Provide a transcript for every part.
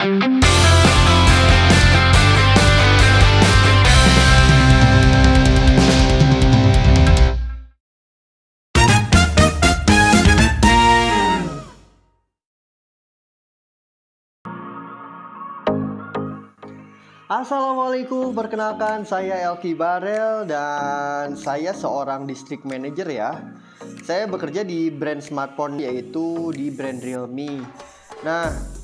Assalamualaikum, perkenalkan saya Elki Barel dan saya seorang district manager ya. Saya bekerja di brand smartphone yaitu di brand Realme. Nah,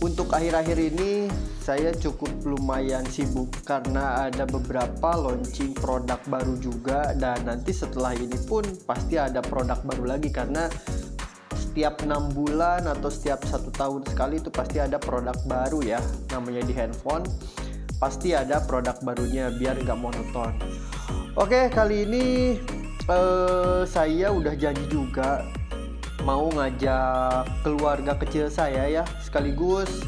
untuk akhir-akhir ini saya cukup lumayan sibuk karena ada beberapa launching produk baru juga, dan nanti setelah ini pun pasti ada produk baru lagi karena setiap 6 bulan atau setiap 1 tahun sekali itu pasti ada produk baru ya, namanya di handphone pasti ada produk barunya biar nggak monoton. Oke, kali ini saya udah janji juga mau ngajak keluarga kecil saya ya, sekaligus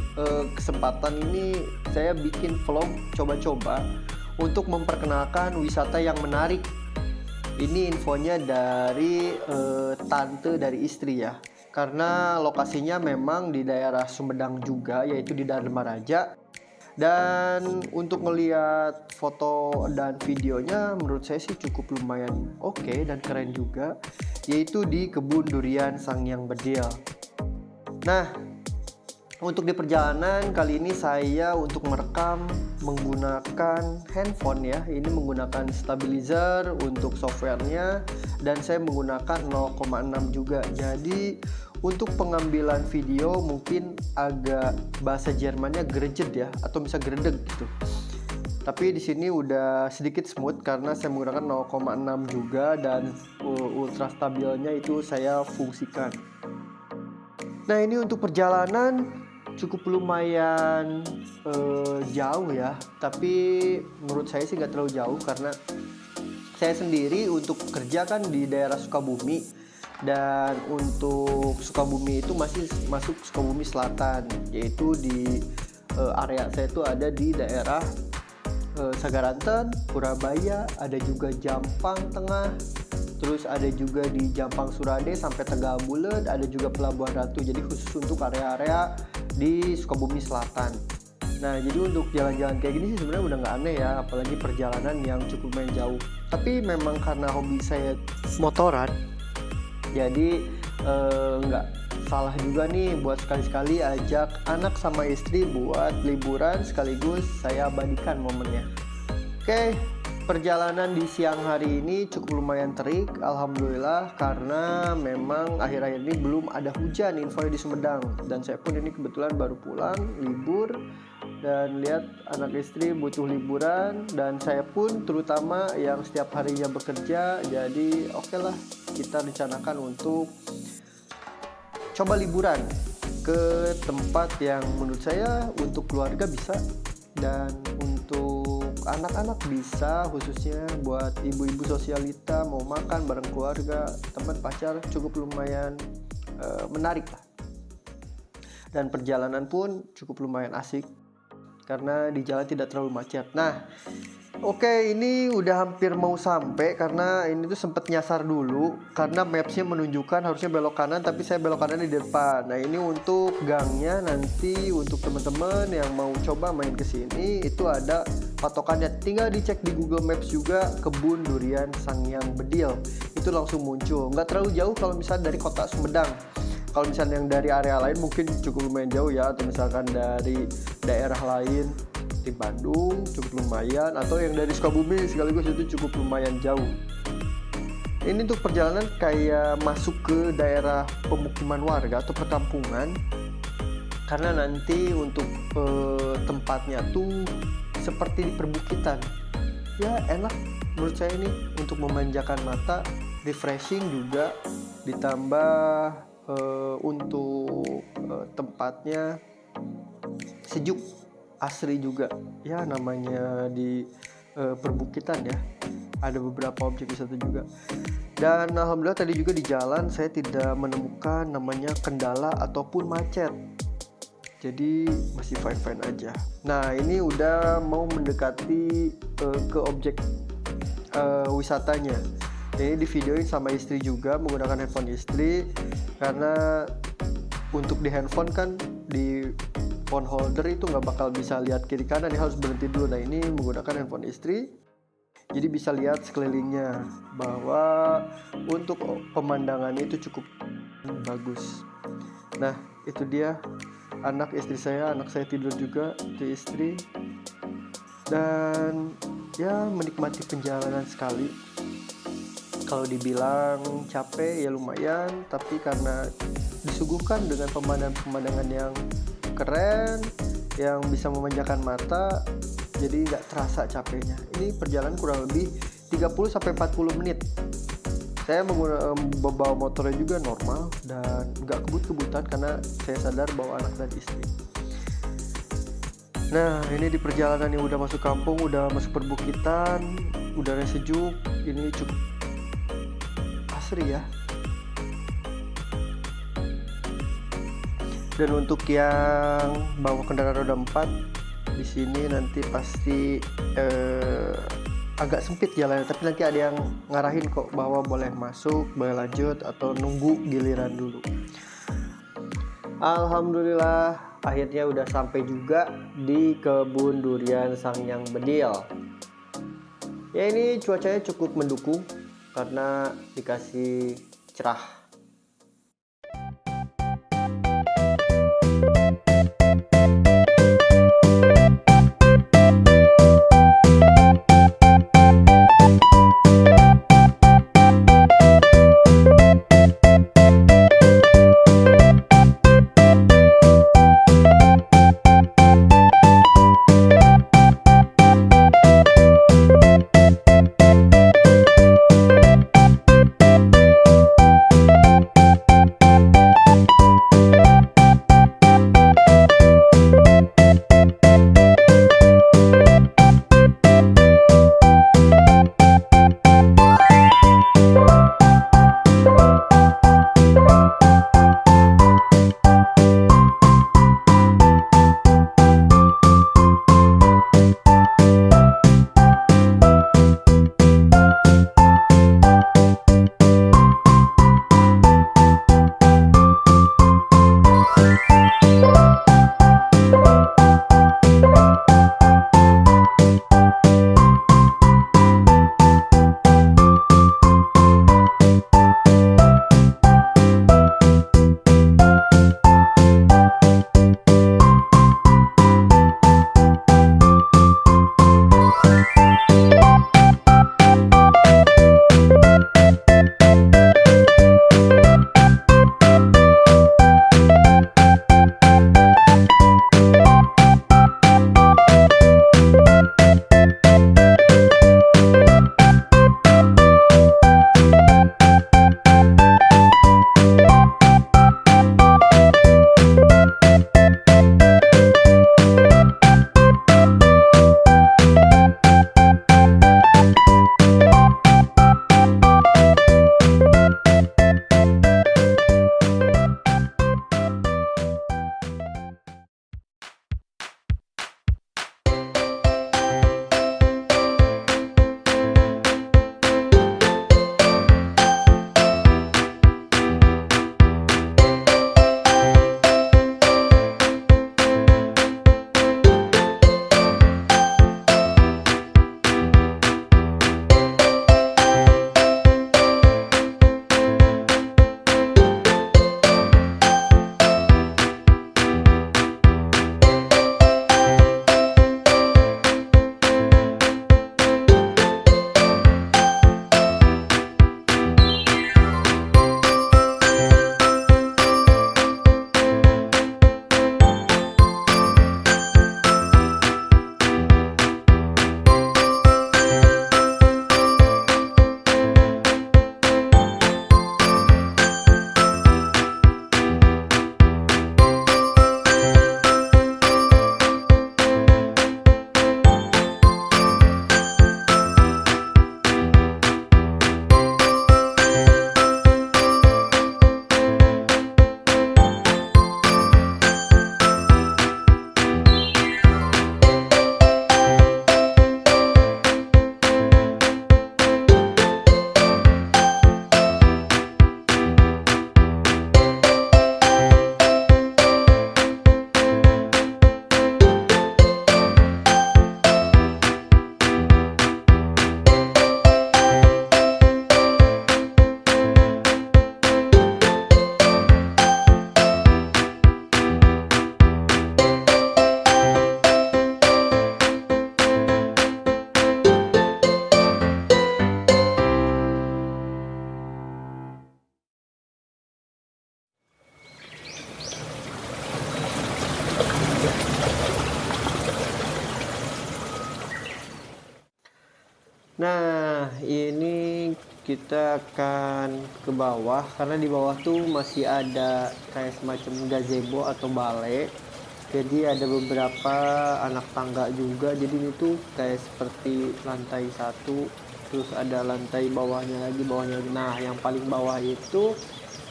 kesempatan ini saya bikin vlog coba-coba untuk memperkenalkan wisata yang menarik. Ini infonya dari tante dari istri ya, karena lokasinya memang di daerah Sumedang juga, yaitu di Dharma Raja. Dan untuk melihat foto dan videonya menurut saya sih cukup lumayan oke dan keren juga, yaitu di kebun durian Sangyang Bedil. Nah, untuk di perjalanan kali ini saya untuk merekam menggunakan handphone ya. Ini menggunakan stabilizer untuk softwarenya dan saya menggunakan 0,6 juga. Jadi untuk pengambilan video mungkin agak bahasa Jermannya greget ya, atau bisa gredeg gitu. Tapi di sini udah sedikit smooth karena saya menggunakan 0,6 juga dan ultra stabilnya itu saya fungsikan. Nah, ini untuk perjalanan cukup lumayan jauh ya, tapi menurut saya sih nggak terlalu jauh karena saya sendiri untuk kerja kan di daerah Sukabumi, dan untuk Sukabumi itu masih masuk Sukabumi Selatan, yaitu di area saya itu ada di daerah Sagaranten, Purabaya, ada juga Jampang Tengah, terus ada juga di Jampang Surade sampai Tegabulet, ada juga Pelabuhan Ratu. Jadi khusus untuk area-area di Sukabumi Selatan. Nah, jadi untuk jalan-jalan kayak gini sih sebenarnya udah nggak aneh ya, apalagi perjalanan yang cukup lumayan jauh. Tapi memang karena hobi saya motoran, jadi nggak salah juga nih buat sekali-sekali ajak anak sama istri buat liburan sekaligus saya abadikan momennya. Oke, perjalanan di siang hari ini cukup lumayan terik, alhamdulillah, karena memang akhir-akhir ini belum ada hujan infonya di Sumedang, dan saya pun ini kebetulan baru pulang libur dan lihat anak istri butuh liburan, dan saya pun terutama yang setiap harinya bekerja. Jadi oke lah, kita rencanakan untuk coba liburan ke tempat yang menurut saya untuk keluarga bisa dan untuk anak-anak bisa, khususnya buat ibu-ibu sosialita mau makan bareng keluarga, teman, pacar, cukup lumayan menarik lah. Dan perjalanan pun cukup lumayan asik karena di jalan tidak terlalu macet. Nah, oke, ini udah hampir mau sampai karena ini tuh sempet nyasar dulu karena mapsnya menunjukkan harusnya belok kanan, tapi saya belok kanan di depan. Nah, ini untuk gangnya, nanti untuk teman-teman yang mau coba main ke sini itu ada patokannya. Tinggal dicek di Google Maps juga, kebun durian Sangyang Bedil. Itu langsung muncul. Nggak terlalu jauh kalau misalnya dari kota Sumedang. Kalau misalnya yang dari area lain mungkin cukup lumayan jauh ya, atau misalkan dari daerah lain di Bandung cukup lumayan, atau yang dari Sukabumi sekaligus itu cukup lumayan jauh. Ini untuk perjalanan kayak masuk ke daerah pemukiman warga atau perkampungan, karena nanti untuk tempatnya tuh seperti di perbukitan ya, enak menurut saya ini untuk memanjakan mata, refreshing juga, ditambah untuk tempatnya sejuk, asri juga ya, namanya di perbukitan ya, ada beberapa objek wisata juga. Dan alhamdulillah tadi juga di jalan saya tidak menemukan namanya kendala ataupun macet, jadi masih fine-fine aja. Nah, ini udah mau mendekati ke objek wisatanya. Ini di videoin sama istri juga menggunakan handphone istri, karena untuk di handphone kan di phone holder itu nggak bakal bisa lihat kiri kanan, dia harus berhenti dulu. Nah ini menggunakan handphone istri, jadi bisa lihat sekelilingnya bahwa untuk pemandangan itu cukup bagus. Nah itu dia anak istri saya, anak saya tidur juga, itu istri. Dan ya menikmati perjalanan sekali. Kalau dibilang capek ya lumayan, tapi karena disuguhkan dengan pemandangan-pemandangan yang keren, yang bisa memanjakan mata, jadi nggak terasa capeknya. Ini perjalanan kurang lebih 30-40 menit. Saya membawa motornya juga normal dan nggak kebut-kebutan karena saya sadar bawa anak dan istri. Nah ini di perjalanan yang udah masuk kampung, udah masuk perbukitan, udara sejuk, ini cukup asri ya. Dan untuk yang bawa kendaraan roda 4 di sini nanti pasti agak sempit jalannya, tapi nanti ada yang ngarahin kok bahwa boleh masuk, boleh lanjut atau nunggu giliran dulu. Alhamdulillah akhirnya udah sampai juga di kebun durian Sangyang Bedil. Ya ini cuacanya cukup mendukung karena dikasih cerah. kita akan ke bawah, karena di bawah tuh masih ada kayak semacam gazebo atau balai. Jadi ada beberapa anak tangga juga. Jadi ini tuh kayak seperti lantai satu, terus ada lantai bawahnya lagi, bawahnya lagi. Nah, yang paling bawah itu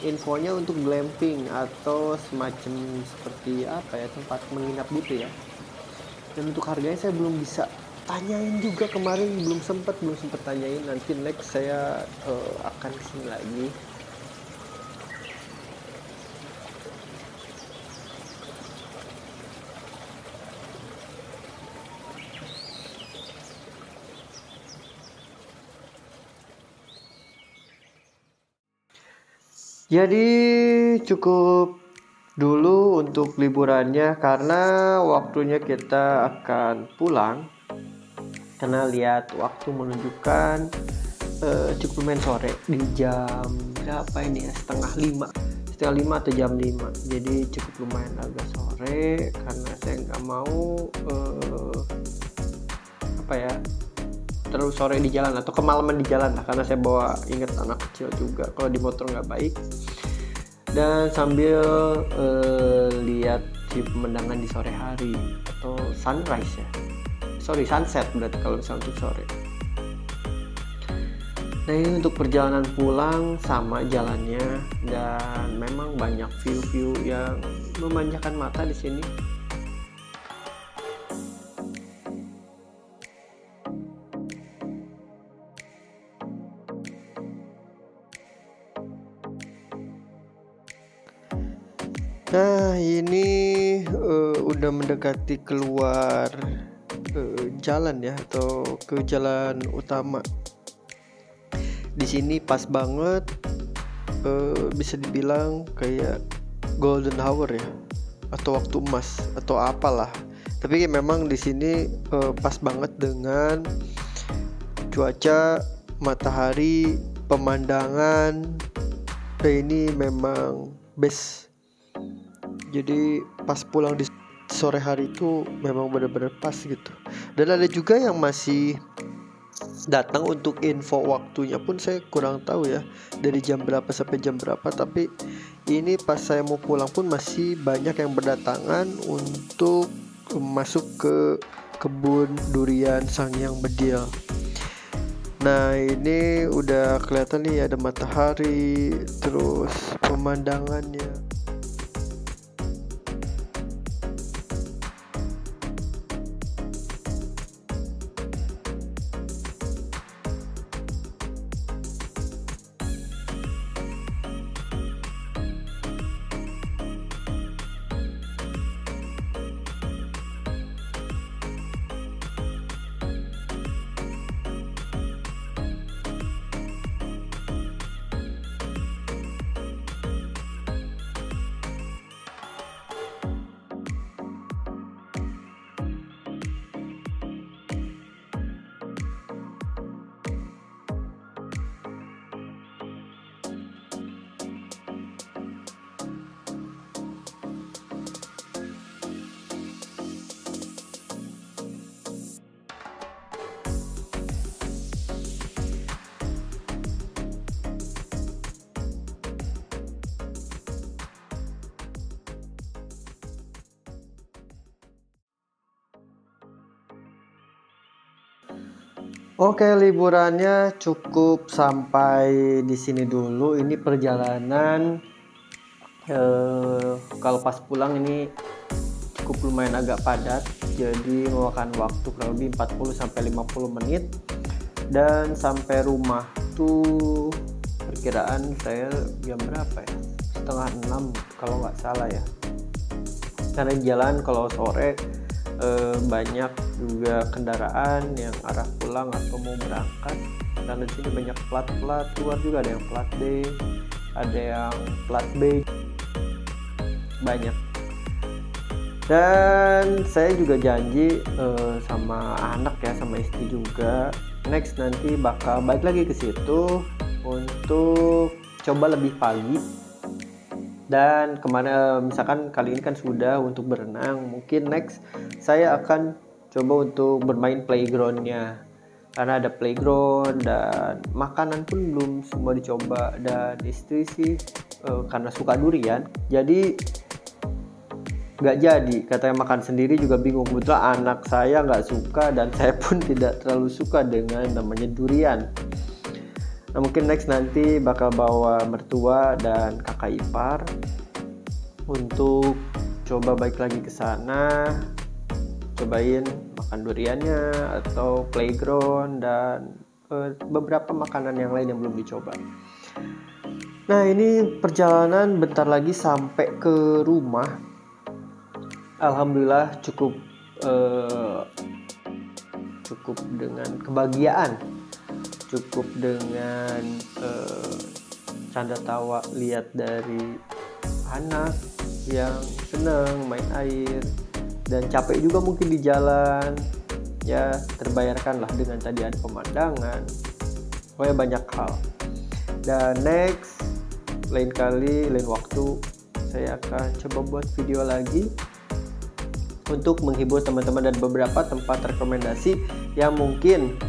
infonya untuk glamping atau semacam seperti apa ya, tempat menginap gitu ya. Dan untuk harganya saya belum bisa tanyain juga, kemarin belum sempat tanyain. Nanti next saya akan kesini lagi. Jadi cukup dulu untuk liburannya, karena waktunya kita akan pulang. Karena lihat waktu menunjukkan cukup lumayan sore, di jam berapa ini ya, setengah lima atau jam 5. Jadi cukup lumayan agak sore, karena saya nggak mau apa ya, terlalu sore di jalan atau kemalaman di jalan lah, karena saya bawa, ingat anak kecil juga, kalau di motor nggak baik. Dan sambil lihat si pemandangan di sore hari atau sunrise ya, sunset berarti kalau misalnya untuk sore. Nah, ini untuk perjalanan pulang sama jalannya, dan memang banyak view-view yang memanjakan mata di sini. Nah, ini udah mendekati keluar jalan ya, atau ke jalan utama. Di sini pas banget, bisa dibilang kayak golden hour ya, atau waktu emas atau apalah. Tapi memang di sini pas banget dengan cuaca, matahari, pemandangan. Ini memang best. Jadi pas pulang di sore hari itu memang benar-benar pas gitu. Dan ada juga yang masih datang untuk info waktunya pun saya kurang tahu ya, dari jam berapa sampai jam berapa. Tapi ini pas saya mau pulang pun masih banyak yang berdatangan untuk masuk ke kebun durian Sangyang Bedil. Nah, ini udah kelihatan nih ada matahari, terus pemandangannya. Oke, liburannya cukup sampai di sini dulu. Ini perjalanan kalau pas pulang ini cukup lumayan agak padat. Jadi memakan waktu kurang lebih 40 sampai 50 menit. Dan sampai rumah tuh perkiraan saya jam berapa ya? Setengah 6 kalau nggak salah ya. Karena jalan kalau sore banyak juga kendaraan yang arah pulang atau mau berangkat, dan di sini banyak plat-plat luar juga, ada yang plat D, ada yang plat B, banyak. Dan saya juga janji sama anak ya, sama istri juga, next nanti bakal balik lagi ke situ untuk coba lebih pagi. Dan kemana, misalkan kali ini kan sudah untuk berenang, mungkin next saya akan coba untuk bermain playgroundnya. karena ada playground dan makanan pun belum semua dicoba. Dan istri sih karena suka durian, jadi nggak jadi, katanya makan sendiri juga bingung. Kebetulan anak saya nggak suka dan saya pun tidak terlalu suka dengan namanya durian. Nah, mungkin next nanti bakal bawa mertua dan kakak ipar untuk coba balik lagi ke sana, cobain makan duriannya atau playground dan beberapa makanan yang lain yang belum dicoba. Nah, ini perjalanan bentar lagi sampai ke rumah. Alhamdulillah cukup dengan kebahagiaan, cukup dengan canda tawa lihat dari anak yang senang main air, dan capek juga mungkin di jalan ya, terbayarkan lah dengan tadi ada pemandangan, pokoknya banyak hal. Dan next, lain kali, lain waktu, saya akan coba buat video lagi untuk menghibur teman-teman dan beberapa tempat rekomendasi yang mungkin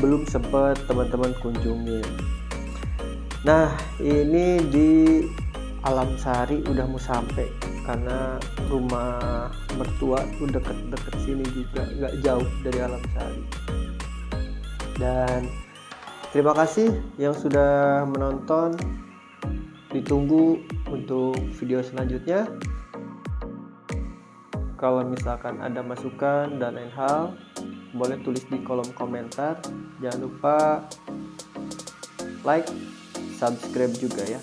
belum sempat teman-teman kunjungin. Nah, ini di Alam Sari udah mau sampai, karena rumah mertua udah deket sini juga, nggak jauh dari Alam Sari. Dan terima kasih yang sudah menonton, ditunggu untuk video selanjutnya. Kalau misalkan ada masukan dan lain hal, boleh tulis di kolom komentar. Jangan lupa like, subscribe juga ya,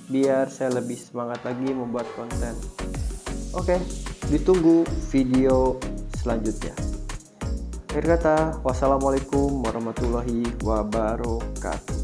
biar saya lebih semangat lagi membuat konten. Oke, ditunggu video selanjutnya. Akhir kata, wassalamualaikum warahmatullahi wabarakatuh.